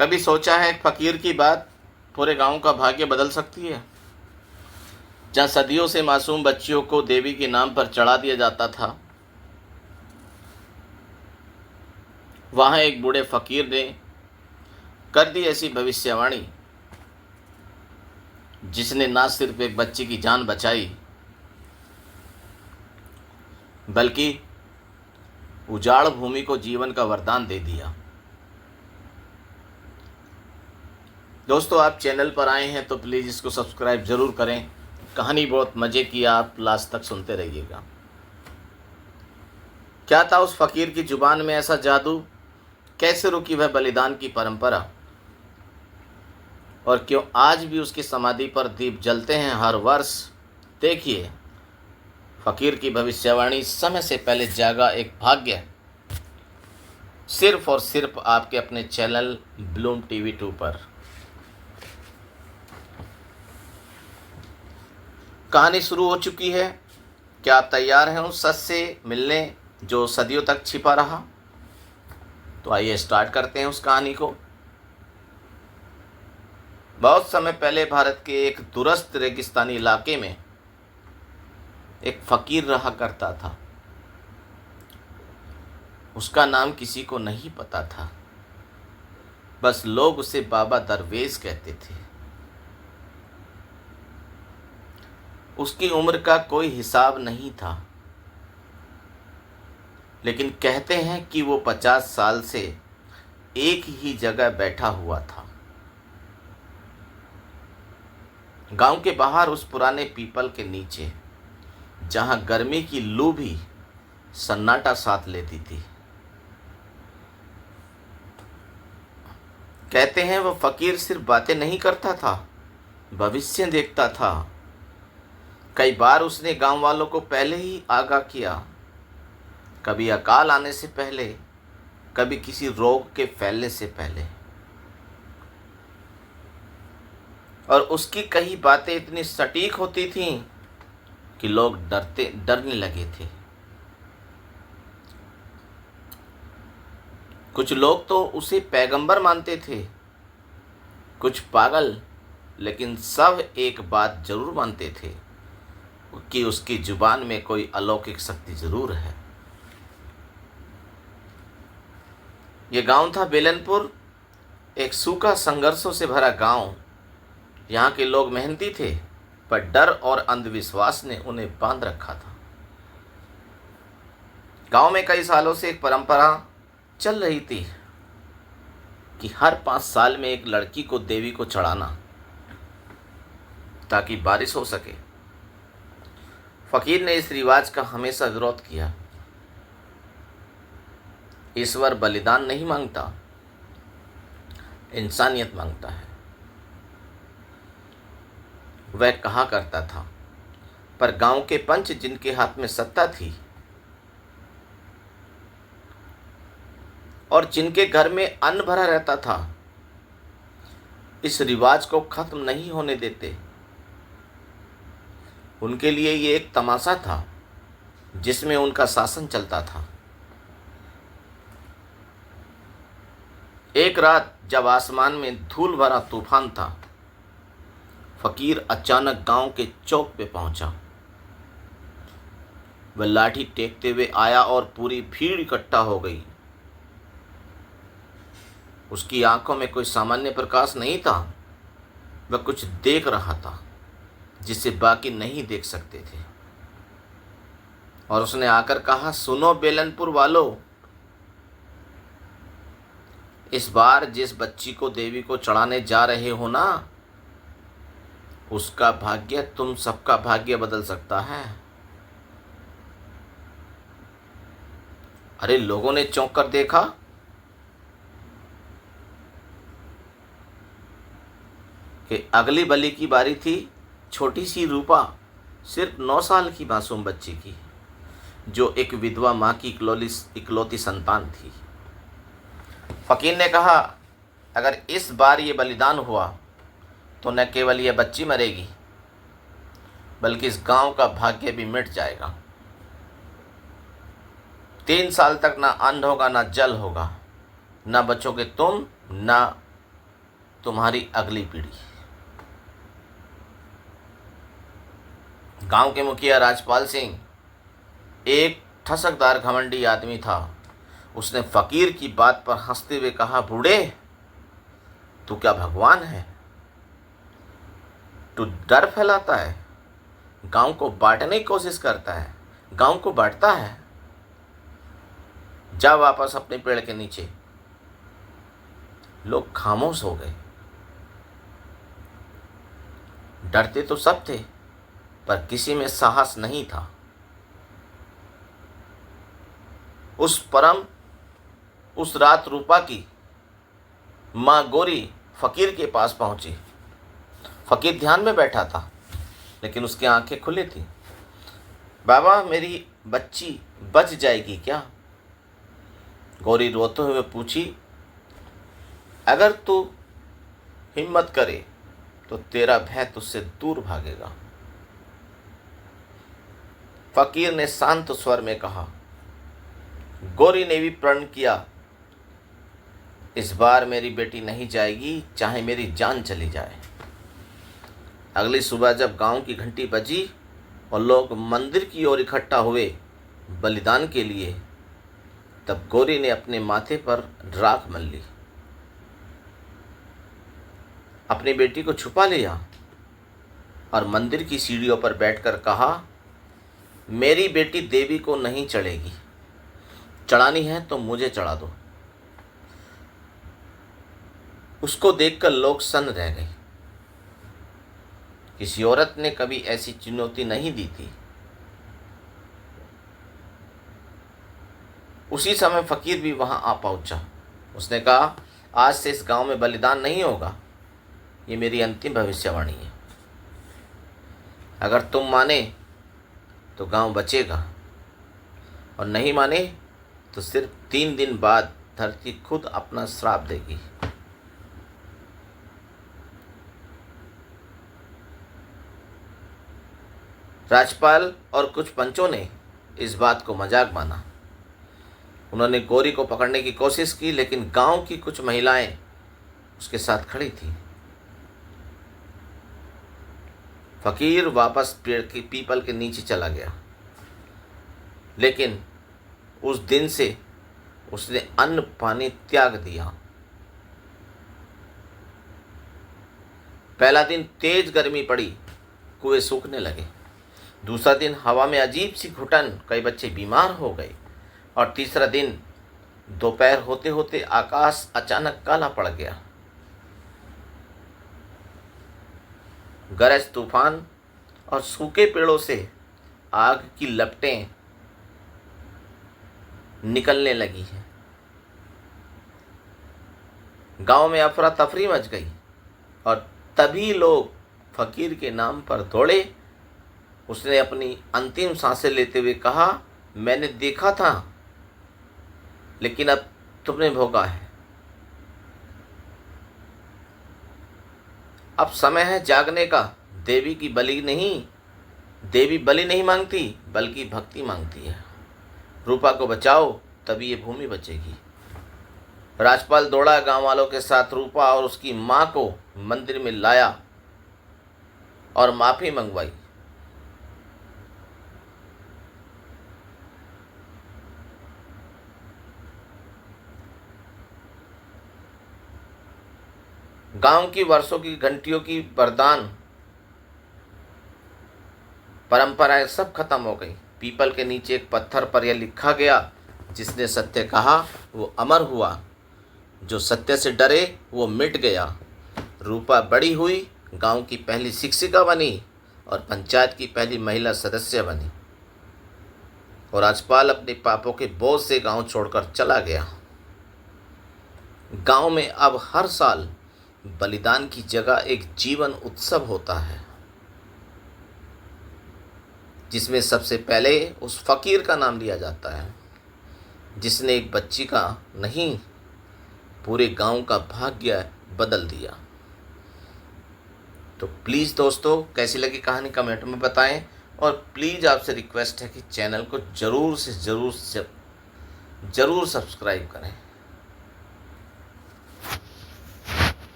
कभी सोचा है एक फ़कीर की बात पूरे गांव का भाग्य बदल सकती है। जहाँ सदियों से मासूम बच्चियों को देवी के नाम पर चढ़ा दिया जाता था, वहाँ एक बूढ़े फ़कीर ने कर दी ऐसी भविष्यवाणी जिसने ना सिर्फ एक बच्ची की जान बचाई बल्कि उजाड़ भूमि को जीवन का वरदान दे दिया। दोस्तों, आप चैनल पर आए हैं तो प्लीज़ इसको सब्सक्राइब ज़रूर करें। कहानी बहुत मज़े की, आप लास्ट तक सुनते रहिएगा। क्या था उस फ़कीर की ज़ुबान में ऐसा जादू? कैसे रुकी वह बलिदान की परंपरा? और क्यों आज भी उसकी समाधि पर दीप जलते हैं हर वर्ष? देखिए, फ़कीर की भविष्यवाणी, समय से पहले जागा एक भाग्य, सिर्फ और सिर्फ आपके अपने चैनल ब्लूम टीवी 2 पर। कहानी शुरू हो चुकी है। क्या आप तैयार हैं उस सच से मिलने जो सदियों तक छिपा रहा? तो आइए स्टार्ट करते हैं उस कहानी को। बहुत समय पहले भारत के एक दूरस्थ रेगिस्तानी इलाके में एक फ़कीर रहा करता था। उसका नाम किसी को नहीं पता था, बस लोग उसे बाबा दरवेश कहते थे। उसकी उम्र का कोई हिसाब नहीं था, लेकिन कहते हैं कि वो 50 साल से एक ही जगह बैठा हुआ था। गांव के बाहर उस पुराने पीपल के नीचे, जहां गर्मी की लू भी सन्नाटा साथ लेती थी। कहते हैं वह फ़कीर सिर्फ बातें नहीं करता था, भविष्य देखता था। कई बार उसने गांव वालों को पहले ही आगाह किया, कभी अकाल आने से पहले, कभी किसी रोग के फैलने से पहले। और उसकी कई बातें इतनी सटीक होती थीं कि लोग डरने लगे थे। कुछ लोग तो उसे पैगंबर मानते थे, कुछ पागल, लेकिन सब एक बात जरूर मानते थे कि उसकी जुबान में कोई अलौकिक शक्ति जरूर है। ये गांव था बेलनपुर, एक सूखा संघर्षों से भरा गांव। यहाँ के लोग मेहनती थे, पर डर और अंधविश्वास ने उन्हें बांध रखा था। गांव में कई सालों से एक परंपरा चल रही थी कि हर 5 साल में एक लड़की को देवी को चढ़ाना, ताकि बारिश हो सके। फ़कीर ने इस रिवाज का हमेशा विरोध किया। ईश्वर बलिदान नहीं मांगता, इंसानियत मांगता है, वह कहा करता था। पर गांव के पंच, जिनके हाथ में सत्ता थी और जिनके घर में अन्न भरा रहता था, इस रिवाज को खत्म नहीं होने देते। उनके लिए ये एक तमाशा था जिसमें उनका शासन चलता था। एक रात जब आसमान में धूल भरा तूफान था, फ़कीर अचानक गांव के चौक पे पहुंचा। वह लाठी टेकते हुए आया और पूरी भीड़ इकट्ठा हो गई। उसकी आंखों में कोई सामान्य प्रकाश नहीं था, वह कुछ देख रहा था जिसे बाकी नहीं देख सकते थे। और उसने आकर कहा, सुनो बेलनपुर वालों, इस बार जिस बच्ची को देवी को चढ़ाने जा रहे हो ना, उसका भाग्य तुम सबका भाग्य बदल सकता है। अरे लोगों ने चौंक कर देखा। कि अगली बलि की बारी थी छोटी सी रूपा, सिर्फ 9 साल की मासूम बच्ची की, जो एक विधवा माँ की इकलौती संतान थी। फ़कीर ने कहा, अगर इस बार ये बलिदान हुआ तो न केवल ये बच्ची मरेगी, बल्कि इस गांव का भाग्य भी मिट जाएगा। 3 साल तक ना अन्न होगा, ना जल होगा, ना बचोगे तुम, ना तुम्हारी अगली पीढ़ी। गांव के मुखिया राजपाल सिंह एक ठसकदार घमंडी आदमी था। उसने फकीर की बात पर हंसते हुए कहा, बूढ़े, तू क्या भगवान है? तू डर फैलाता है, गांव को बांटने की कोशिश करता है, गांव को बांटता है। जा वापस अपने पेड़ के नीचे। लोग खामोश हो गए। डरते तो सब थे, पर किसी में साहस नहीं था। उस रात रूपा की माँ गोरी फकीर के पास पहुंची। फकीर ध्यान में बैठा था, लेकिन उसकी आंखें खुली थी। बाबा, मेरी बच्ची बच जाएगी क्या? गौरी रोते हुए पूछी। अगर तू हिम्मत करे तो तेरा भय तुझसे दूर भागेगा। फकीर ने शांत स्वर में कहा। गौरी ने भी प्रण किया, इस बार मेरी बेटी नहीं जाएगी, चाहे मेरी जान चली जाए। अगली सुबह जब गांव की घंटी बजी और लोग मंदिर की ओर इकट्ठा हुए बलिदान के लिए, तब गौरी ने अपने माथे पर राख मल ली, अपनी बेटी को छुपा लिया और मंदिर की सीढ़ियों पर बैठकर कहा, मेरी बेटी देवी को नहीं चढ़ेगी, चढ़ानी है तो मुझे चढ़ा दो। उसको देखकर लोग सन्न रह गए। किसी औरत ने कभी ऐसी चुनौती नहीं दी थी। उसी समय फकीर भी वहां आ पहुंचा। उसने कहा, आज से इस गांव में बलिदान नहीं होगा, ये मेरी अंतिम भविष्यवाणी है। अगर तुम माने तो गांव बचेगा, और नहीं माने तो सिर्फ 3 दिन बाद धरती खुद अपना श्राप देगी। राजपाल और कुछ पंचों ने इस बात को मजाक माना। उन्होंने गौरी को पकड़ने की कोशिश की, लेकिन गांव की कुछ महिलाएं उसके साथ खड़ी थीं। फकीर वापस पीपल के नीचे चला गया, लेकिन उस दिन से उसने अन्न पानी त्याग दिया। पहला दिन तेज गर्मी पड़ी, कुएं सूखने लगे। दूसरा दिन हवा में अजीब सी घुटन, कई बच्चे बीमार हो गए। और तीसरा दिन दोपहर होते होते आकाश अचानक काला पड़ गया। गरज, तूफान और सूखे पेड़ों से आग की लपटें निकलने लगी है। गांव में अफरा तफरी मच गई और तभी लोग फकीर के नाम पर दौड़े। उसने अपनी अंतिम सांसें लेते हुए कहा, मैंने देखा था, लेकिन अब तुमने भोगा है। अब समय है जागने का। देवी बलि नहीं मांगती, बल्कि भक्ति मांगती है। रूपा को बचाओ, तभी ये भूमि बचेगी। राजपाल दौड़ा, गांव वालों के साथ रूपा और उसकी मां को मंदिर में लाया और माफी मंगवाई। गांव की वर्षों की घंटियों की वरदान परंपराएं सब खत्म हो गई। पीपल के नीचे एक पत्थर पर यह लिखा गया, जिसने सत्य कहा वो अमर हुआ, जो सत्य से डरे वो मिट गया। रूपा बड़ी हुई, गांव की पहली शिक्षिका बनी और पंचायत की पहली महिला सदस्य बनी। और राजपाल अपने पापों के बोझ से गांव छोड़कर चला गया। गांव में अब हर साल बलिदान की जगह एक जीवन उत्सव होता है, जिसमें सबसे पहले उस फकीर का नाम लिया जाता है, जिसने एक बच्ची का नहीं, पूरे गांव का भाग्य बदल दिया। तो प्लीज़ दोस्तों, कैसी लगी कहानी कमेंट में बताएं, और प्लीज़ आपसे रिक्वेस्ट है कि चैनल को ज़रूर सब्सक्राइब करें।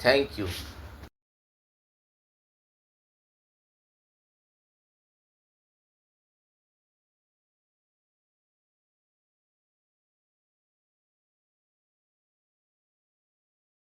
Thank you.